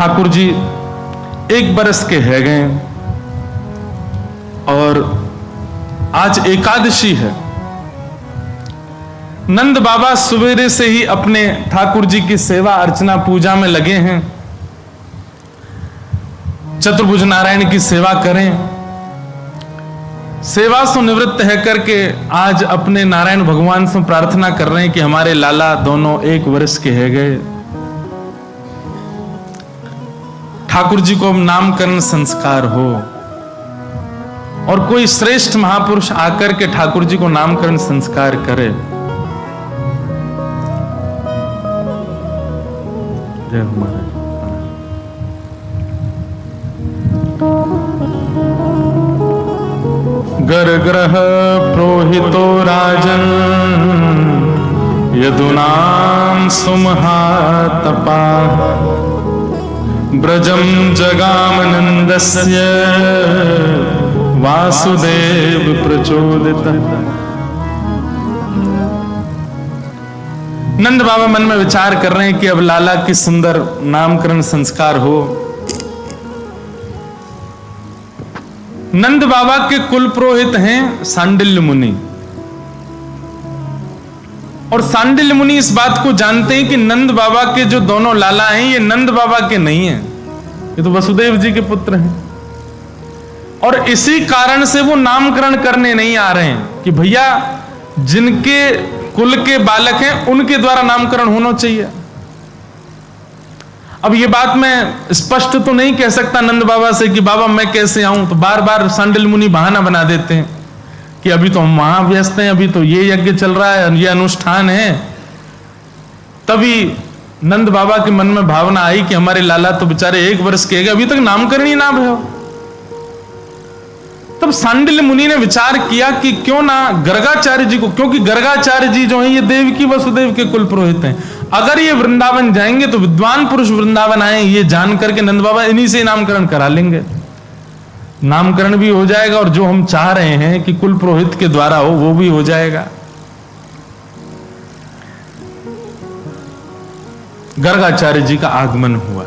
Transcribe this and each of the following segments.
ठाकुर जी 1 बरस के है गए और आज एकादशी है। नंद बाबा सवेरे से ही अपने ठाकुर जी की सेवा अर्चना पूजा में लगे हैं। चतुर्भुज नारायण की सेवा करें, सेवा से निवृत्त है करके आज अपने नारायण भगवान से प्रार्थना कर रहे हैं कि हमारे लाला दोनों 1 वर्ष के है गए। ठाकुर जी को नामकरण संस्कार हो और कोई श्रेष्ठ महापुरुष आकर के ठाकुर जी को नामकरण संस्कार करे। जय हमारे गर्ग्रह प्रोहितो राजन यदुनाम सुमहातपा ब्रजम जगामनंदस्य वासुदेव प्रचोदितः। नंद बाबा मन में विचार कर रहे हैं कि अब लाला की सुंदर नामकरण संस्कार हो। नंद बाबा के कुल पुरोहित हैं सांडिल्य मुनि, और सांडिल्य मुनि इस बात को जानते हैं कि नंद बाबा के जो दोनों लाला हैं ये नंद बाबा के नहीं हैं, ये तो वसुदेव जी के पुत्र हैं। और इसी कारण से वो नामकरण करने नहीं आ रहे हैं कि भैया जिनके कुल के बालक हैं उनके द्वारा नामकरण होना चाहिए। अब ये बात मैं स्पष्ट तो नहीं कह सकता नंद बाबा से कि बाबा मैं कैसे आऊं, तो बार बार सांडिल्य मुनि बहाना बना देते हैं कि अभी तो हम वहां व्यस्त हैं, अभी तो ये यज्ञ चल रहा है, ये अनुष्ठान है। तभी नंद बाबा के मन में भावना आई कि हमारे लाला तो बेचारे 1 वर्ष के गए, अभी तक नामकरण ही ना भयो। तब सांडिल्य मुनि ने विचार किया कि क्यों ना गर्गाचार्य जी को, क्योंकि गर्गाचार्य जी जो हैं ये देवकी वसुदेव के कुल पुरोहित हैं, अगर ये वृंदावन जाएंगे तो विद्वान पुरुष वृंदावन आए ये जान करके नंद बाबा इन्हीं से नामकरण करा लेंगे, नामकरण भी हो जाएगा और जो हम चाह रहे हैं कि कुल पुरोहित के द्वारा हो वो भी हो जाएगा। गर्गाचार्य जी का आगमन हुआ।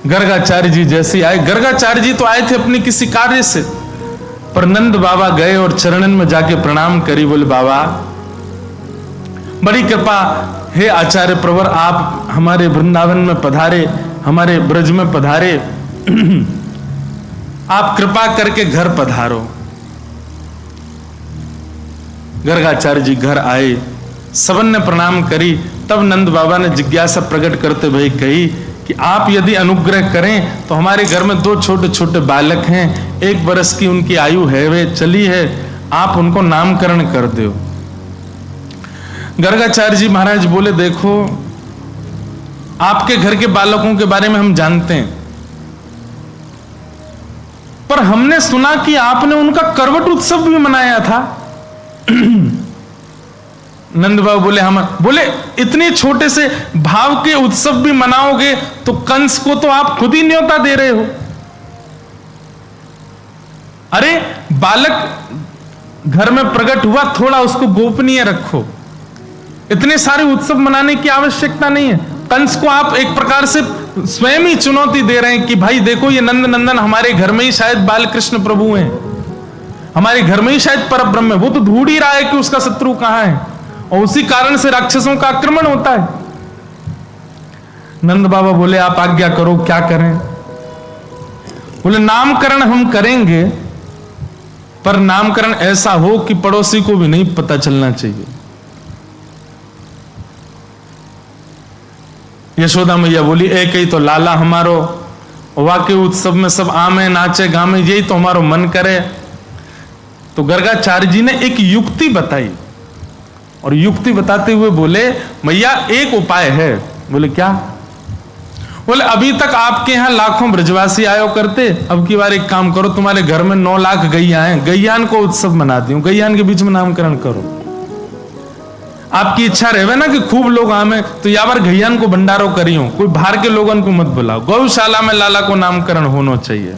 गर्गाचार्य जी जैसे आए, गर्गाचार्य जी तो आए थे अपने किसी कार्य से, पर नंद बाबा गए और चरणन में जाके प्रणाम करी, बोले बाबा बड़ी कृपा हे आचार्य प्रवर, आप हमारे वृंदावन में पधारे, हमारे ब्रज में पधारे, आप कृपा करके घर पधारो। गर्गाचार्य जी घर आए, सबन ने प्रणाम करी। तब नंद बाबा ने जिज्ञासा प्रकट करते हुए कही कि आप यदि अनुग्रह करें तो हमारे घर में 2 छोटे छोटे बालक हैं, 1 बरस की उनकी आयु है, वे चली है, आप उनको नामकरण कर दो। गर्गाचार्य जी महाराज बोले देखो आपके घर के बालकों के बारे में हम जानते हैं, पर हमने सुना कि आपने उनका करवट उत्सव भी मनाया था। नंद बाबा बोले हम, बोले इतने छोटे से भाव के उत्सव भी मनाओगे तो कंस को तो आप खुद ही न्योता दे रहे हो। अरे बालक घर में प्रकट हुआ, थोड़ा उसको गोपनीय रखो, इतने सारे उत्सव मनाने की आवश्यकता नहीं है। कंस को आप एक प्रकार से स्वयं ही चुनौती दे रहे हैं कि भाई देखो ये नंद नंदन हमारे घर में ही शायद बालकृष्ण प्रभु हैं, हमारे घर में ही शायद परब्रह्म है, वो तो ढूंढ ही रहा है कि उसका शत्रु कहां है, और उसी कारण से राक्षसों का आक्रमण होता है। नंद बाबा बोले आप आज्ञा करो क्या करें। बोले नामकरण हम करेंगे, पर नामकरण ऐसा हो कि पड़ोसी को भी नहीं पता चलना चाहिए। यशोदा मैया बोली एक ही तो लाला हमारो, वाके उत्सव में सब आमे नाचे गामे, यही तो हमारो मन करे। तो गर्गाचार्य जी ने एक युक्ति बताई, और युक्ति बताते हुए बोले मैया एक उपाय है। बोले क्या? बोले अभी तक आपके यहां लाखों ब्रजवासी आयो करते, अब की बार एक काम करो, तुम्हारे घर में 9 लाख गैया हैं, गैयान को उत्सव मना दियो, गैयान के बीच में नामकरण करो। आपकी इच्छा रहे ना कि खूब लोग आमे, तो या बार गैयान को भंडारो करियो, कोई बाहर के लोगों को मत बुलाओ, गौशाला में लाला को नामकरण होना चाहिए।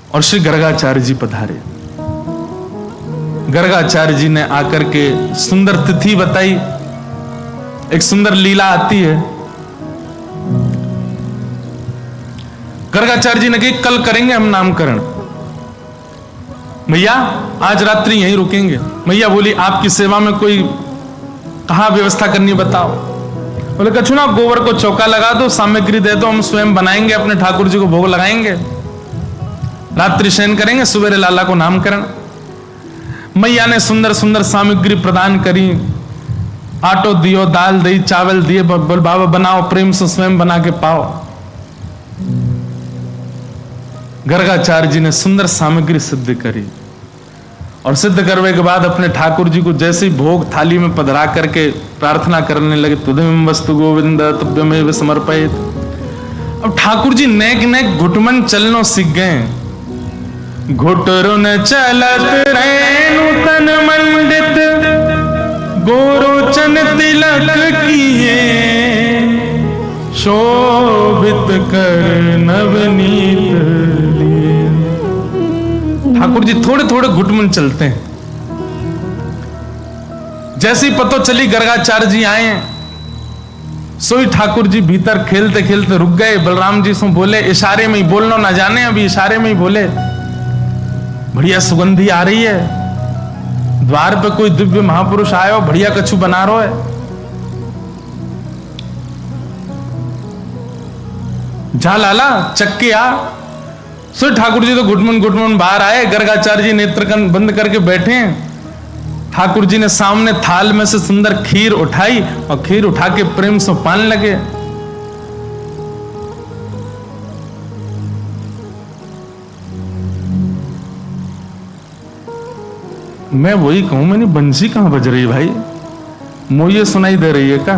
और श्री गर्गाचार्य जी पधारे। गर्गाचार्य जी ने आकर के सुंदर तिथि बताई एक सुंदर लीला आती है। गर्गाचार्य जी ने कहा कल करेंगे हम नामकरण, भैया आज रात्रि यहीं रुकेंगे। मैया बोली आपकी सेवा में कोई कहां व्यवस्था करनी बताओ। बोले कछु ना, गोबर को चौका लगा दो, सामग्री दे दो, हम स्वयं बनाएंगे, अपने ठाकुर जी को भोग लगाएंगे, रात्रि शयन करेंगे, सवेरे लाला को नामकरण। मैया ने सुंदर सुंदर सामग्री प्रदान करी, आटो दियो, दाल दी, चावल दिए, बोल बाबा बनाओ, प्रेम से स्वयं बना के पाओ। गर्गाचार्य जी ने सुंदर सामग्री सिद्ध करी और सिद्ध करने के बाद अपने ठाकुर जी को जैसे ही भोग थाली में पधरा करके प्रार्थना करने लगे, तुदमें वस्तु गोविंद तुभ्यमेव समर्पयेत्। अब ठाकुर जी नेक नेक घुटमन चलनो सीख गए। घुटरुन चलत रैनु तन मंडित, गोरोचन तिलक किए, शोभित कर नवनीत लिए। ठाकुर जी थोड़े थोड़े घुटमन चलते हैं। जैसी पतो चली गर्गाचार्य जी आए, सोई ठाकुर जी भीतर खेलते खेलते रुक गए। बलराम जी से बोले, इशारे में ही, बोलना ना जाने, अभी इशारे में ही बोले, बढ़िया सुगंधी आ रही है, द्वार पे कोई दिव्य महापुरुष आयो, बढ़िया कछु बना रहो है। जा लाला चक्के आ। सो ठाकुर जी तो घुटमन घुटमन बाहर आए। गर्गाचार्य जी नेत्र बंद करके बैठे हैं। ठाकुर जी ने सामने थाल में से सुंदर खीर उठाई और खीर उठा के प्रेम से पान लगे। मैं वही कहूं, मैंने बंसी कहां बज रही है भाई, मुझे सुनाई दे रही है क्या?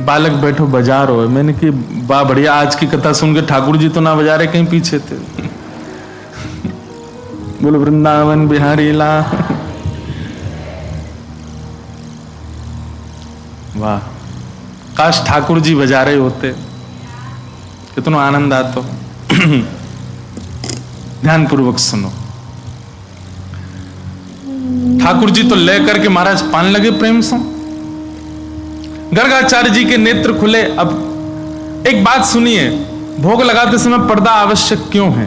बालक बैठो बजा रहे हो। मैंने कि वाह बढ़िया, आज की कथा सुन के ठाकुर जी तो ना बजा रहे, कहीं पीछे थे। बोलो वृंदावन बिहारी ला। वाह, काश ठाकुर जी बजा रहे होते, कितना आनंद आता। ध्यान पूर्वक सुनो। ठाकुर जी तो लेकर के महाराज पान लगे प्रेम से। गर्गाचार्य जी के नेत्र खुले। अब एक बात सुनिए, भोग लगाते समय पर्दा आवश्यक क्यों है?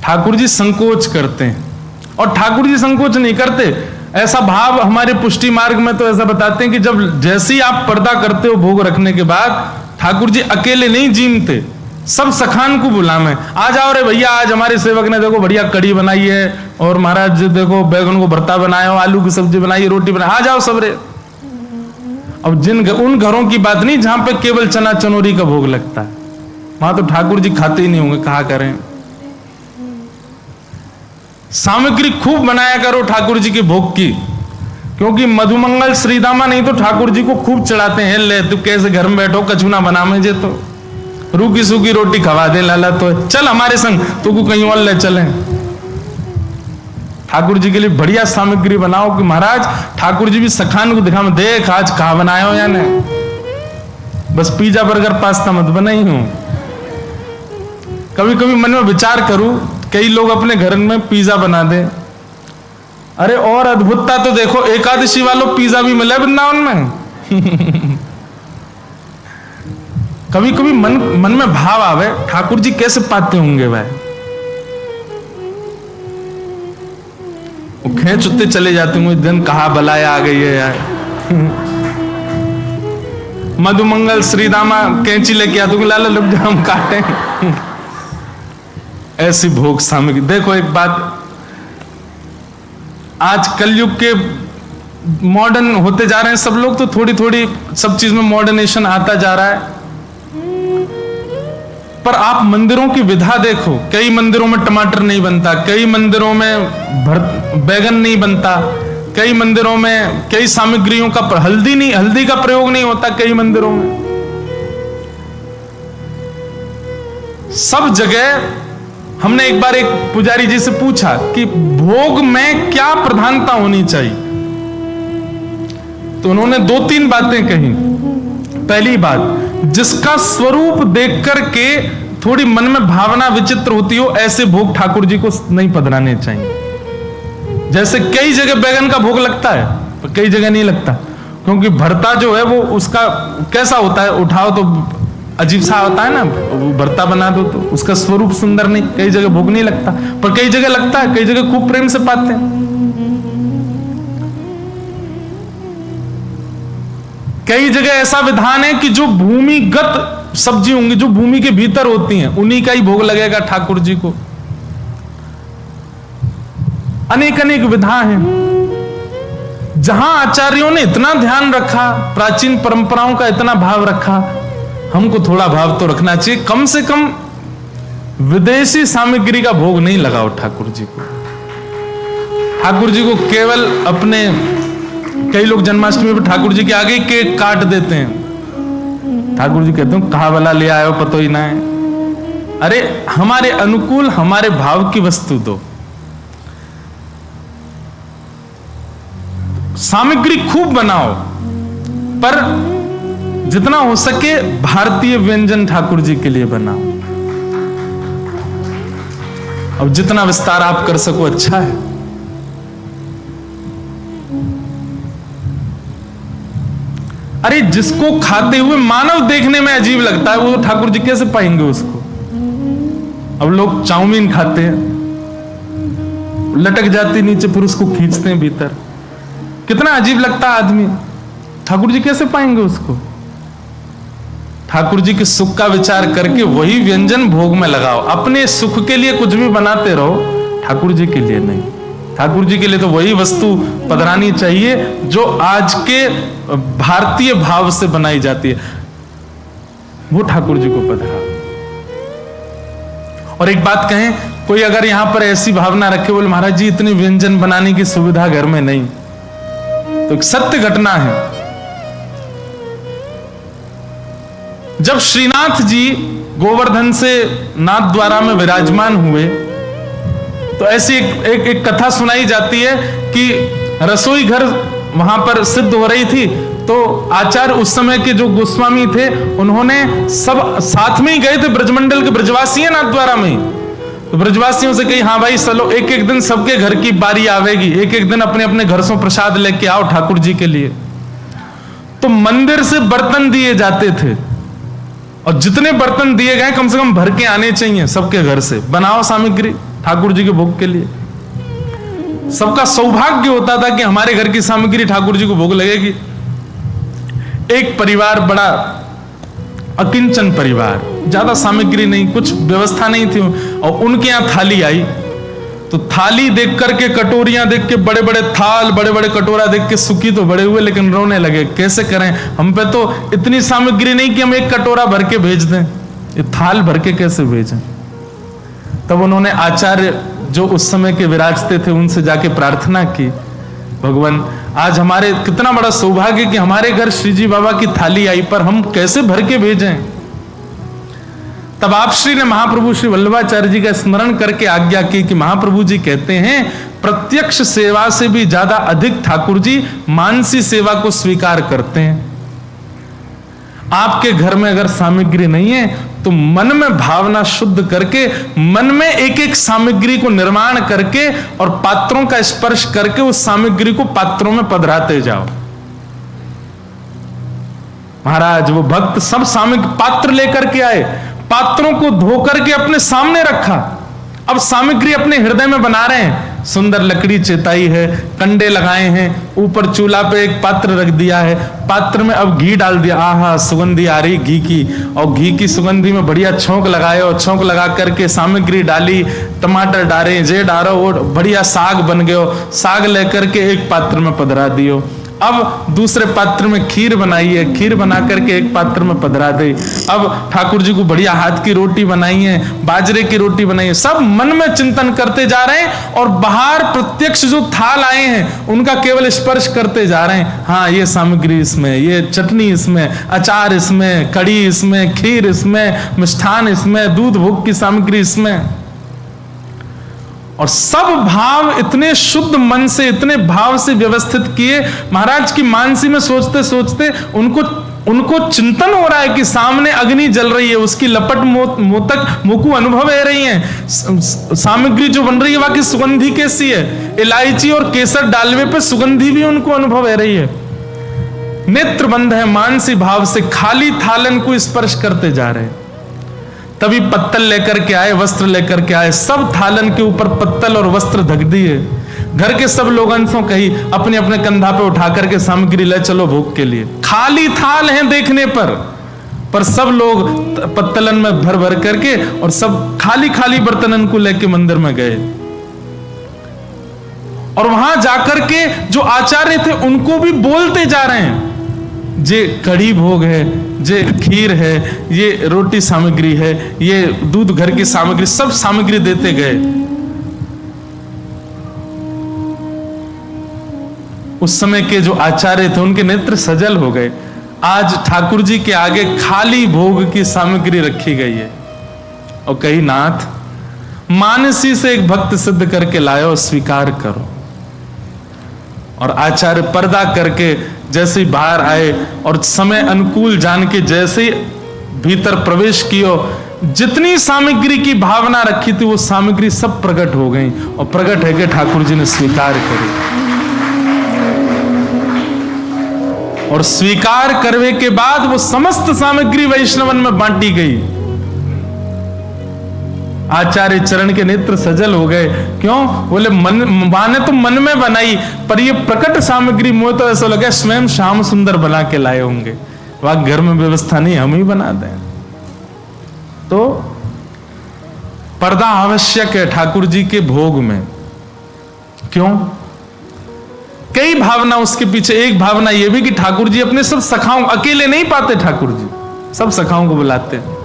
ठाकुर जी संकोच करते हैं, और ठाकुर जी संकोच नहीं करते। ऐसा भाव हमारे पुष्टि मार्ग में तो ऐसा बताते हैं कि जब जैसे ही आप पर्दा करते हो भोग रखने के बाद, ठाकुर जी अकेले नहीं जीमते, सब सखान को बुलावे, आ जाओ रे भैया, आज हमारे सेवक ने देखो बढ़िया कड़ी बनाई है, और महाराज देखो बैगन को भरता बनाया हो, आलू की सब्जी बनाई, रोटी बनाई, आ जाओ सब रे। अब उन घरों की बात नहीं जहां पे केवल चना चनोरी का भोग लगता है, वहां तो ठाकुर जी खाते ही नहीं होंगे, कहा करें। सामग्री खूब बनाया करो ठाकुर जी के भोग की, क्योंकि मधुमंगल श्रीदामा नहीं तो ठाकुर जी को खूब चढ़ाते हैं। ले तू कैसे घर में बैठो, कछु ना बना मुझे तो, रूखी सूखी रोटी खवा दे लाला, तो चल हमारे संग, तू को कहीं और ले चले। ठाकुर जी के लिए बढ़िया सामग्री बनाओ कि महाराज ठाकुर जी भी सखान को दिखा, में देख आज कहा बनाए हो या नहीं, बस पिज्जा बर्गर पास्ता मत बनाई हूं। कभी कभी मन में विचार करूं, कई लोग अपने घर में पिज्जा बना दे। अरे और अद्भुतता तो देखो, एकादशी वालों पिज्जा भी मिला वृंदावन में। कभी कभी मन में भाव आवे, ठाकुर जी कैसे पाते होंगे वह, वो खेच उतने चले जाते होंगे, दिन कहा बलाया आ गई है यार। मधुमंगल श्रीदामा कैंची लेके आते होंगे, लाला लग जा हम काटे। ऐसी भोग सामग्री। देखो एक बात, आज कलयुग के मॉडर्न होते जा रहे हैं सब लोग, तो थोड़ी थोड़ी सब चीज में मॉडर्नेशन आता जा रहा है। पर आप मंदिरों की विधा देखो, कई मंदिरों में टमाटर नहीं बनता, कई मंदिरों में बैगन नहीं बनता, कई मंदिरों में कई सामग्रियों का हल्दी का प्रयोग नहीं होता कई मंदिरों में। सब जगह हमने एक बार एक पुजारी जी से पूछा कि भोग में क्या प्रधानता होनी चाहिए, तो उन्होंने 2-3 बातें कही। पहली बात, जिसका स्वरूप देख करके थोड़ी मन में भावना विचित्र होती हो, ऐसे भोग ठाकुर जी को नहीं पधराने चाहिए। जैसे कई जगह बैगन का भोग लगता है पर कई जगह नहीं लगता, क्योंकि भरता जो है वो उसका कैसा होता है, उठाओ तो अजीब सा होता है ना, वो भरता बना दो तो उसका स्वरूप सुंदर नहीं, कई जगह भोग नहीं लगता, पर कई जगह लगता है, कई जगह खूब प्रेम से पाते हैं। कई जगह ऐसा विधान है कि जो भूमिगत सब्जी होंगी, जो भूमि के भीतर होती हैं, उन्हीं का ही भोग लगेगा ठाकुर जी को। अनेक अनेक विधा हैं। जहां आचार्यों ने इतना ध्यान रखा, प्राचीन परंपराओं का इतना भाव रखा, हमको थोड़ा भाव तो रखना चाहिए। कम से कम विदेशी सामग्री का भोग नहीं लगाओ ठाकुर जी को। ठाकुर जी को केवल अपने, कई लोग जन्माष्टमी पर ठाकुर जी के आगे केक काट देते हैं। ठाकुर जी कहते हैं कहा वाला ले आयो पतो ही ना है। अरे हमारे अनुकूल हमारे भाव की वस्तु दो। सामग्री खूब बनाओ, पर जितना हो सके भारतीय व्यंजन ठाकुर जी के लिए बनाओ। अब जितना विस्तार आप कर सको अच्छा है। अरे जिसको खाते हुए मानव देखने में अजीब लगता है, वो ठाकुर जी कैसे पाएंगे उसको। अब लोग चाउमीन खाते हैं, लटक जाती नीचे, फिर उसको खींचते हैं भीतर, कितना अजीब लगता है आदमी। ठाकुर जी कैसे पाएंगे उसको। ठाकुर जी के सुख का विचार करके वही व्यंजन भोग में लगाओ। अपने सुख के लिए कुछ भी बनाते रहो, ठाकुर जी के लिए नहीं। ठाकुर जी के लिए तो वही वस्तु पधरानी चाहिए जो आज के भारतीय भाव से बनाई जाती है, वो ठाकुर जी को पधरा। और एक बात कहें, कोई अगर यहां पर ऐसी भावना रखे, बोले महाराज जी इतने व्यंजन बनाने की सुविधा घर में नहीं, तो एक सत्य घटना है। जब श्रीनाथ जी गोवर्धन से नाथ द्वारा में विराजमान हुए, तो ऐसी एक कथा सुनाई जाती है कि रसोई घर वहां पर सिद्ध हो रही थी। तो आचार्य उस समय के जो गोस्वामी थे, उन्होंने सब साथ में ही गए थे, ब्रजमंडल के ब्रजवासी हैं नाथ द्वारा में। तो ब्रजवासियों से कही हाँ भाई चलो, एक एक दिन सबके घर की बारी आवेगी, एक एक दिन अपने अपने घर से प्रसाद लेके आओ ठाकुर जी के लिए। तो मंदिर से बर्तन दिए जाते थे, और जितने बर्तन दिए गए कम से कम भर के आने चाहिए सबके घर से। बनाओ सामग्री ठाकुर जी के भोग के लिए। सबका सौभाग्य होता था कि हमारे घर की सामग्री ठाकुर जी को भोग लगेगी। एक परिवार, बड़ा अकिंचन परिवार, ज्यादा सामग्री नहीं, कुछ व्यवस्था नहीं थी, और उनके यहां थाली आई। तो थाली देख करके, कटोरियां देख के, बड़े बड़े थाल, बड़े बड़े कटोरा देख के सुखी तो बड़े हुए, लेकिन रोने लगे। कैसे करें, हम पे तो इतनी सामग्री नहीं कि हम एक कटोरा भर के भेज दें, ये थाल भर के कैसे भेजें। तब उन्होंने आचार्य जो उस समय के विराजते थे उनसे जाके प्रार्थना की, भगवान आज हमारे कितना बड़ा सौभाग्य कि हमारे घर श्री जी बाबा की थाली आई, पर हम कैसे भर के भेजें। तब आप श्री ने महाप्रभु श्री वल्लभाचार्य जी का स्मरण करके आज्ञा की कि महाप्रभु जी कहते हैं प्रत्यक्ष सेवा से भी ज्यादा अधिक ठाकुर जी मानसी सेवा को स्वीकार करते हैं। आपके घर में अगर सामग्री नहीं है तो मन में भावना शुद्ध करके, मन में एक एक सामग्री को निर्माण करके और पात्रों का स्पर्श करके उस सामग्री को पात्रों में पधराते जाओ। महाराज वो भक्त सब सामग्री पात्र लेकर के आए, पात्रों को धो करके अपने सामने रखा। अब सामग्री अपने हृदय में बना रहे हैं। सुंदर लकड़ी चेताई है, कंडे लगाए हैं, ऊपर चूल्हा पे एक पात्र रख दिया है, पात्र में अब घी डाल दिया। आहा सुगंधी आ रही घी की, और घी की सुगंधी में बढ़िया छौंक लगाए, और छौंक लगा करके सामग्री डाली, टमाटर डाले, जे डालो, वो बढ़िया साग बन गयो। साग लेकर के एक पात्र में पधरा दियो। अब दूसरे पात्र में खीर बनाई है, खीर बना करके एक पात्र में पधरा दे। अब ठाकुर जी को बढ़िया हाथ की रोटी बनाई है, बाजरे की रोटी बनाई है। सब मन में चिंतन करते जा रहे हैं, और बाहर प्रत्यक्ष जो थाल आए हैं उनका केवल स्पर्श करते जा रहे हैं। हाँ ये सामग्री इसमें, ये चटनी इसमें, अचार इसमें, कड़ी इसमें, खीर इसमें, मिष्ठान इसमें, दूध भोग की सामग्री इसमें। और सब भाव इतने शुद्ध मन से, इतने भाव से व्यवस्थित किए। महाराज की मानसी में सोचते सोचते उनको उनको चिंतन हो रहा है कि सामने अग्नि जल रही है, उसकी लपट मोतक मुकु अनुभव है रही है, सामग्री जो बन रही है वहां की सुगंधी कैसी है, इलायची और केसर डालवे पे सुगंधी भी उनको अनुभव है रही है। नेत्र बंद है मानसी भाव से, खाली थालन को स्पर्श करते जा रहे हैं। तभी पत्तल लेकर के आए, वस्त्र लेकर के आए, सब थालन के ऊपर पत्तल और वस्त्र ढक दिए। घर के सब लोग अंशों कही अपने अपने कंधा पे उठा करके सामग्री ले चलो भोग के लिए। खाली थाल हैं देखने पर सब लोग पत्तलन में भर भर करके और सब खाली खाली बर्तनन को लेके मंदिर में गए। और वहां जाकर के जो आचार्य थे उनको भी बोलते जा रहे हैं, जे कढ़ी भोग है, जे खीर है, ये रोटी सामग्री है, ये दूध घर की सामग्री, सब सामग्री देते गए। उस समय के जो आचार्य थे उनके नेत्र सजल हो गए। आज ठाकुर जी के आगे खाली भोग की सामग्री रखी गई है और कही नाथ मानसी से एक भक्त सिद्ध करके लायो, स्वीकार करो। और आचार्य पर्दा करके जैसे ही बाहर आए और समय अनुकूल जान के जैसे ही भीतर प्रवेश कियो, जितनी सामग्री की भावना रखी थी वो सामग्री सब प्रकट हो गई और प्रकट है कि ठाकुर जी ने स्वीकार करी। और स्वीकार करने के बाद वो समस्त सामग्री वैष्णवन में बांटी गई। आचार्य चरण के नेत्र सजल हो गए। क्यों? बोले माने तो मन में बनाई, पर ये प्रकट सामग्री मुझे तो ऐसा लगा स्वयं श्याम सुंदर बना के लाए होंगे, वहां घर में व्यवस्था नहीं, हम ही बना दें। तो पर्दा आवश्यक है ठाकुर जी के भोग में। क्यों? कई भावना उसके पीछे। एक भावना यह भी कि ठाकुर जी अपने सब सखाओं, अकेले नहीं पाते ठाकुर जी, सब सखाओं को बुलाते हैं।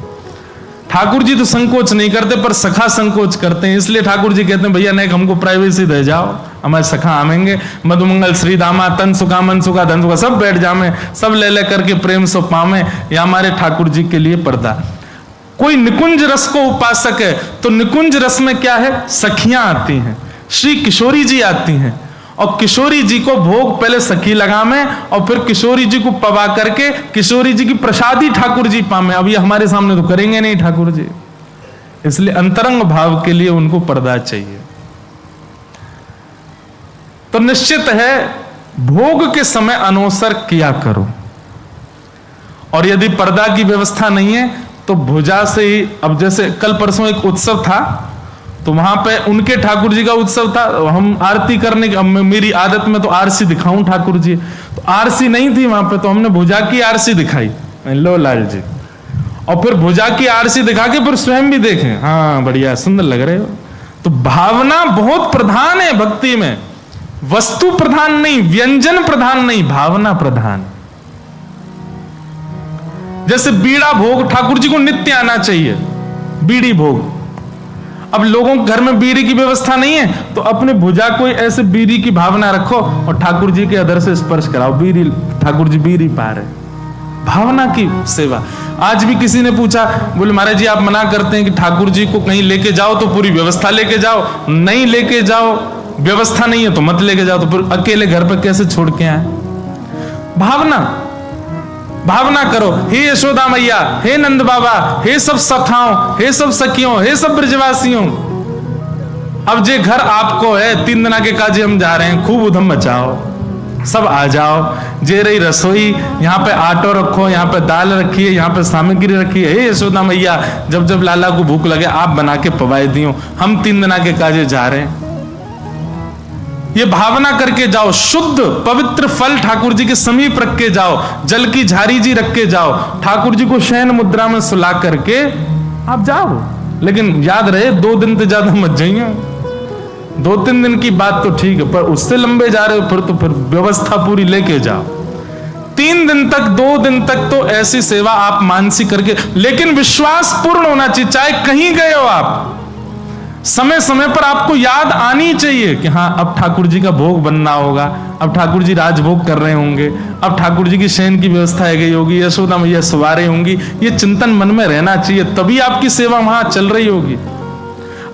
ठाकुर जी तो संकोच नहीं करते पर सखा संकोच करते हैं, इसलिए ठाकुर जी कहते हैं भैया नहीं हमको प्राइवेसी दे जाओ, हमारे सखा आवेंगे, मधुमंगल श्री दामा तन सुखा मन सुखा धन सुखा सब बैठ जामे, सब ले ले करके प्रेम से पावे। या हमारे ठाकुर जी के लिए पर्दा। कोई निकुंज रस को उपासक है तो निकुंज रस में क्या है, सखियां आती हैं, श्री किशोरी जी आती हैं और किशोरी जी को भोग पहले सखी लगावे और फिर किशोरी जी को पवा करके किशोरी जी की प्रसादी ठाकुर जी पावे। अब ये हमारे सामने तो करेंगे नहीं ठाकुर जी, इसलिए अंतरंग भाव के लिए उनको पर्दा चाहिए। तो निश्चित है भोग के समय अनोसर किया करो। और यदि पर्दा की व्यवस्था नहीं है तो भुजा से ही, अब जैसे कल परसों एक उत्सव था तो वहां पे उनके ठाकुर जी का उत्सव था, हम आरती करने की, मेरी आदत में तो आरसी दिखाऊं ठाकुर जी, तो आरसी नहीं थी वहां पे, तो हमने भुजा की आरसी दिखाई, लो लाल जी, और फिर भुजा की आरसी दिखा के फिर स्वयं भी देखें, हाँ बढ़िया सुंदर लग रहे हो। तो भावना बहुत प्रधान है भक्ति में, वस्तु प्रधान नहीं, व्यंजन प्रधान नहीं, भावना प्रधान। जैसे बीड़ा भोग ठाकुर जी को नित्य आना चाहिए, बीड़ी भोग। अब लोगों के घर में बीड़ी की व्यवस्था नहीं है तो अपने भुजा कोई ऐसे बीड़ी की भावना रखो और ठाकुर जी के अधर से स्पर्श कराओ, बीड़ी ठाकुर जी बीड़ी पा रहे, भावना की सेवा। आज भी किसी ने पूछा, बोले महाराज जी आप मना करते हैं कि ठाकुर जी को कहीं लेके जाओ तो पूरी व्यवस्था लेके जाओ, नहीं लेके जाओ, व्यवस्था नहीं है तो मत लेके जाओ, तो फिर अकेले घर पर कैसे छोड़ के आए? भावना करो, हे यशोदा मैया, हे नंद बाबा, हे सब सखाओं, हे सब सखियों, हे सब ब्रजवासियों, अब जे घर आपको है, 3 दिन के काजे हम जा रहे हैं, खूब उधम मचाओ, सब आ जाओ। जे रही रसोई, यहाँ पे आटो रखो, यहाँ पे दाल रखी है, यहाँ पे सामग्री रखी है, हे यशोदा मैया जब जब लाला को भूख लगे आप बना के पवाए दियो, हम 3 दिन के काजे जा रहे हैं। ये भावना करके जाओ, शुद्ध पवित्र फल ठाकुर जी के समीप रख के जाओ, जल की झारी जी रख के जाओ, ठाकुर जी को शयन मुद्रा में सुला करके आप जाओ। लेकिन याद रहे 2 दिन से ज्यादा मत जाइए, 2-3 दिन की बात तो ठीक है, पर उससे लंबे जा रहे हो फिर व्यवस्था पूरी लेके जाओ। 3 दिन तक 2 दिन तक तो ऐसी सेवा आप मानसिक करके, लेकिन विश्वास पूर्ण होना चाहिए। चाहे कहीं गए हो आप, समय समय पर आपको याद आनी चाहिए कि हाँ अब ठाकुर जी का भोग बनना होगा, अब ठाकुर जी राजभोग कर रहे होंगे, अब ठाकुर जी की शयन की व्यवस्था है गई होगी, यशोदा मैया सवारे होंगी, ये चिंतन मन में रहना चाहिए, तभी आपकी सेवा वहां चल रही होगी।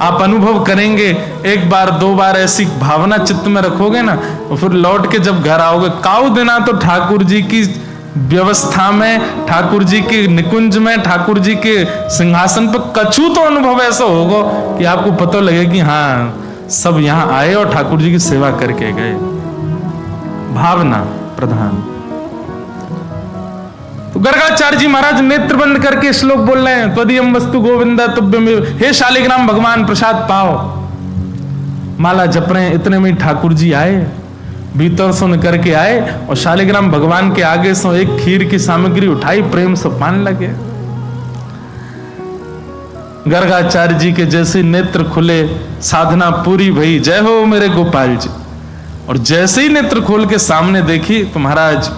आप अनुभव करेंगे, 1 बार 2 बार ऐसी भावना चित्त में रखोगे ना, और फिर लौट के जब घर आओगे, काऊ देना तो ठाकुर जी की व्यवस्था में, ठाकुर जी के निकुंज में, ठाकुर जी के सिंहासन पर कछु तो अनुभव ऐसा होगा कि आपको पता लगे कि हाँ सब यहां आए और ठाकुर जी की सेवा करके गए। भावना प्रधान। तो गर्गाचार्य जी महाराज नेत्र बंद करके श्लोक बोल रहे हैं, त्वदीयम वस्तु गोविंदा तुभ्यमेव, हे शालिग्राम भगवान प्रसाद पाओ। माला जप रहे हैं, इतने में ठाकुर जी आए, भीतर सुन करके आए और शालिग्राम भगवान के आगे से एक खीर की सामग्री उठाई, प्रेम से पान लगे। गर्गाचार्य जी के जैसे नेत्र खुले, साधना पूरी भई, जय हो मेरे गोपाल जी। और जैसे ही नेत्र खोल के सामने देखी तो महाराज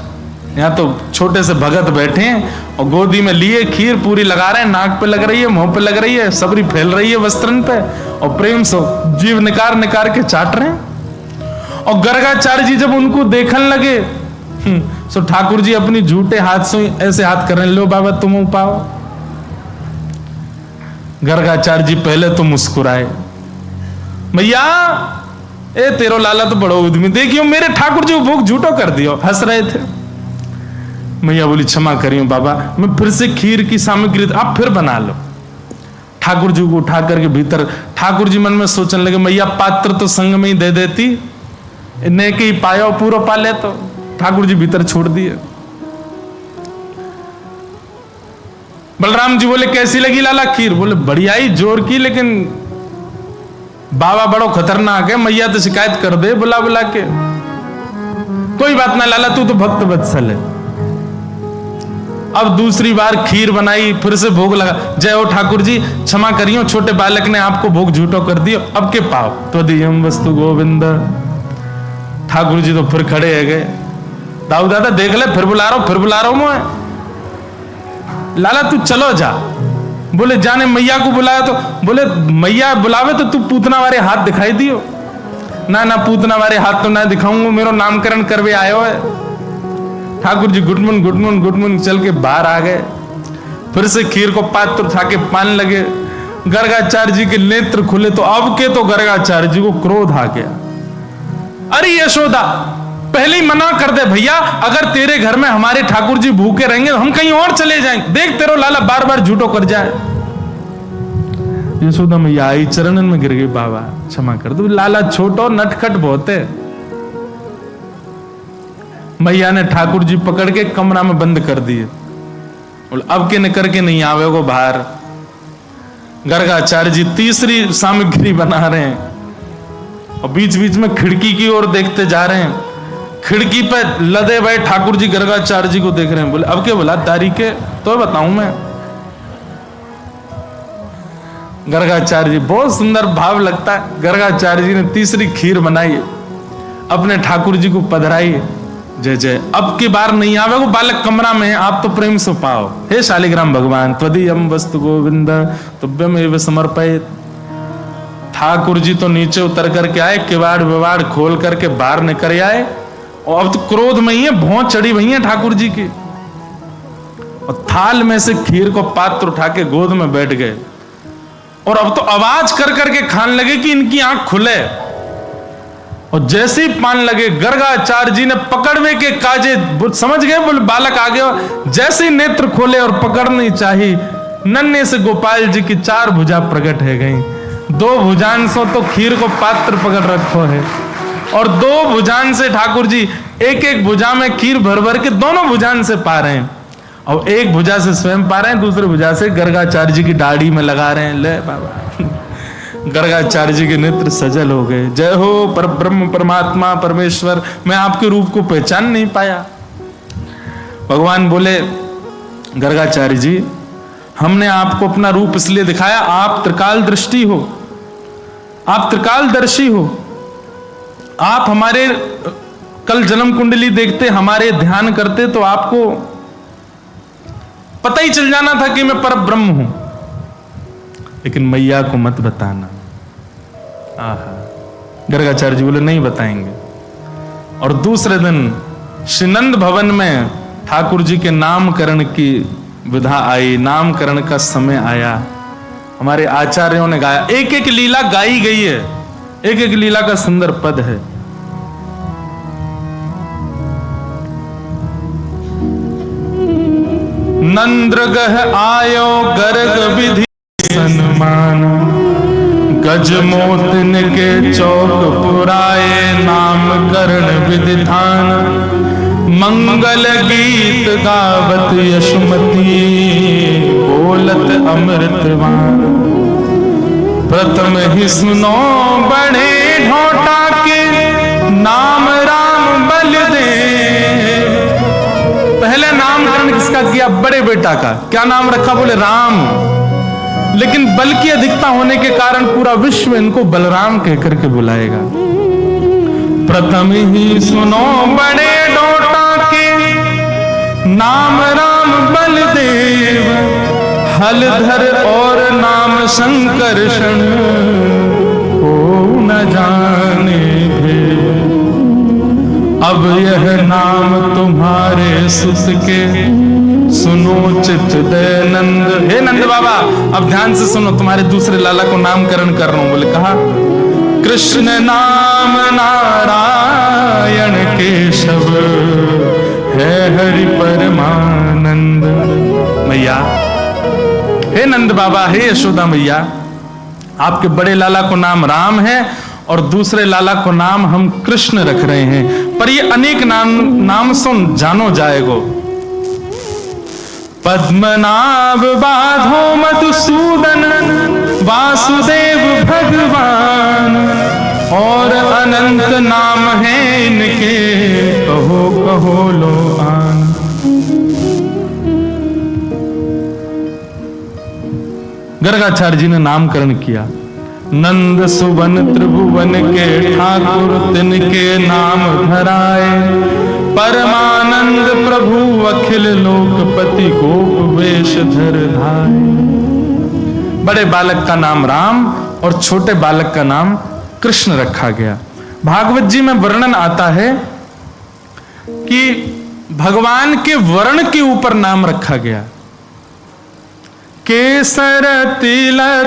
यहाँ तो छोटे से भगत बैठे हैं और गोदी में लिए खीर पूरी लगा रहे हैं, नाक पे लग रही है, मुंह पे लग रही है, सबरी फैल रही है वस्त्रन पे, और प्रेम से जीव निकार निकार के चाट रहे हैं। और गर्गाचार्य जी जब उनको देखने लगे तो ठाकुर जी अपनी झूठे हाथ से ऐसे हाथ कर रहे हैं, लो बाबा तुम उपाओ। गर्गाचार्य जी पहले तो मुस्कुराए, भैया ए तेरो लाला तो बड़ो उद्यमी, देखियो मेरे ठाकुर जी को भूख झूठो कर दियो। हंस रहे थे। मैया बोली क्षमा करियो बाबा, मैं फिर से खीर की सामग्री आप फिर बना लो। ठाकुर जी को उठा करके भीतर, ठाकुर जी मन में सोचने लगे मैया पात्र तो संग में ही दे देती, ने के ही पाया पूरा पा ले, तो ठाकुर जी भीतर छोड़ दिए। बलराम जी बोले कैसी लगी लाला खीर? बोले बढ़िया ही जोर की, लेकिन बाबा बड़ो खतरनाक है, मैया तो शिकायत कर दे बुला बुला के। कोई बात ना लाला, तू तो भक्त वत्सल है। अब दूसरी बार खीर बनाई, फिर से भोग लगा, जय हो ठाकुर जी क्षमा करियो, छोटे बालक ने आपको भोग झूठो कर दियो, अब के पाओ त्वदीयम वस्तु गोविंद। ठाकुर जी तो फिर खड़े है गए, दाऊ दादा देख ले फिर बुला रहा हूं मैं। लाला तू चलो जा। बोले जाने मैया को बुलाया तो? बोले मैया बुलावे तो तू पूतना वाले हाथ दिखाई दियो। ना ना पूतना वाले हाथ तो ना दिखाऊंगा, मेरा नामकरण करवे आयो है। ठाकुर जी गुटमुन चल के बाहर आ गए, फिर से खीर को पात्र उठा के पान लगे। गर्गाचार्य जी के नेत्र खुले तो अब के तो गर्गाचार्य जी को क्रोध आ गया। अरे यशोदा पहले ही मना कर दे भैया, अगर तेरे घर में हमारे ठाकुर जी भूखे रहेंगे तो हम कहीं और चले जाएंगे, देख तेरो लाला बार बार झूठो कर जाए। यशोदा मैया आई, चरणन में गिर गई, बाबा क्षमा कर दो, लाला छोटो नटखट बहुत है। मैया ने ठाकुर जी पकड़ के कमरा में बंद कर दिए, अब के न करके नहीं आवे को बाहर। गर्गाचार्य जी तीसरी सामग्री बना रहे हैं और बीच बीच में खिड़की की ओर देखते जा रहे हैं। खिड़की पे लदे भाई ठाकुर जी गर्गाचार्य जी को देख रहे हैं। बोले अब क्या बोला तारीख के तो बताऊं मैं। गर्गाचार्य जी बहुत सुंदर भाव लगता है। गर्गाचार्य जी ने तीसरी खीर बनाई, अपने ठाकुर जी को पधराई, जय जय अब की बार नहीं आवे वो बालक कमरा में, आप तो प्रेम से पाओ। हे शालिग्राम भगवान त्वदीयम वस्तु गोविंद तुभ्यमेव समर्पयेत्। ठाकुर जी तो नीचे उतर करके आए, किवाड़ विवाड़ खोल करके बाहर निकल आए और अब तो क्रोध में ही है, भौं चढ़ी हुई है ठाकुर जी की। और थाल में से खीर को पात्र उठा के गोद में बैठ गए और अब तो आवाज कर करके खाने लगे कि इनकी आंख खुले। और जैसे ही पान लगे गर्गाचार्य जी ने पकड़वे के काजे समझ गए, बोले बालक आ गया। जैसे ही नेत्र खोले और पकड़नी चाहिए, नन्हे से गोपाल जी की 4 भुजा प्रकट है गई। 2 भुजान से तो खीर को पात्र पकड़ रखो है और 2 भुजान से ठाकुर जी एक भुजा में खीर भर भर के दोनों भुजान से पा रहे हैं। और एक भुजा से स्वयं पा रहे हैं, दूसरी भुजा से गर्गाचार्य जी की दाढ़ी में लगा रहे हैं। ले बाबा गर्गाचार्य जी के नेत्र सजल हो गए। जय हो पर ब्रह्म परमात्मा परमेश्वर, मैं आपके रूप को पहचान नहीं पाया। भगवान बोले गर्गाचार्य जी हमने आपको अपना रूप इसलिए दिखाया, आप त्रिकाल दृष्टि हो, आप त्रिकालदर्शी हो। आप हमारे कल जन्म कुंडली देखते, हमारे ध्यान करते तो आपको पता ही चल जाना था कि मैं पर ब्रह्म हूं, लेकिन मैया को मत बताना। आहा, गर्गाचार्य जी बोले नहीं बताएंगे। और दूसरे दिन श्रीनंद भवन में ठाकुर जी के नामकरण की विधा आई, नामकरण का समय आया। हमारे आचार्यों ने गाया, एक एक लीला गाई गई है, एक एक लीला का सुंदर पद है। नंद्रगह आयो गर्ग विधि सन्मान, गज मोतन के चौक पुराए नामकरण विधिधान, मंगल गीत गावत यशुमती बोलत अमृतवान। प्रथम ही सुनो बड़े ढोटा के नाम राम बलदेव। पहले नामकरण किसका किया? बड़े बेटा का। क्या नाम रखा? बोले राम। लेकिन बल की अधिकता होने के कारण पूरा विश्व इनको बलराम कहकर के बुलाएगा। प्रथम ही सुनो बड़े ढोटा के नाम राम बलदेव, हलधर और नाम संकर्षण को न जाने भेद। अब यह नाम तुम्हारे सुत के सुनो चित दयानंद। हे नंद बाबा, अब ध्यान से सुनो, तुम्हारे दूसरे लाला को नामकरण कर रहा हूं। बोले कहा, कृष्ण नाम नारायण केशव है हरि परमानंद। मैया, हे नंद बाबा, हे यशोदा मैया, आपके बड़े लाला को नाम राम है और दूसरे लाला को नाम हम कृष्ण रख रहे हैं, पर ये अनेक नाम सुन जानो जाएगो। पद्मनाभ बाधो मधुसूदन वासुदेव भगवान, और अनंत नाम है इनके कहो कहो लो आन। गर्गाचार्य जी ने नामकरण किया। नंद सुवन त्रिभुवन के ठाकुर तिनके नाम धराए, परमानंद प्रभु अखिल लोकपति गोप वेश धर धाय। बड़े बालक का नाम राम और छोटे बालक का नाम कृष्ण रखा गया। भागवत जी में वर्णन आता है कि भगवान के वर्ण के ऊपर नाम रखा गया। केसर तिलक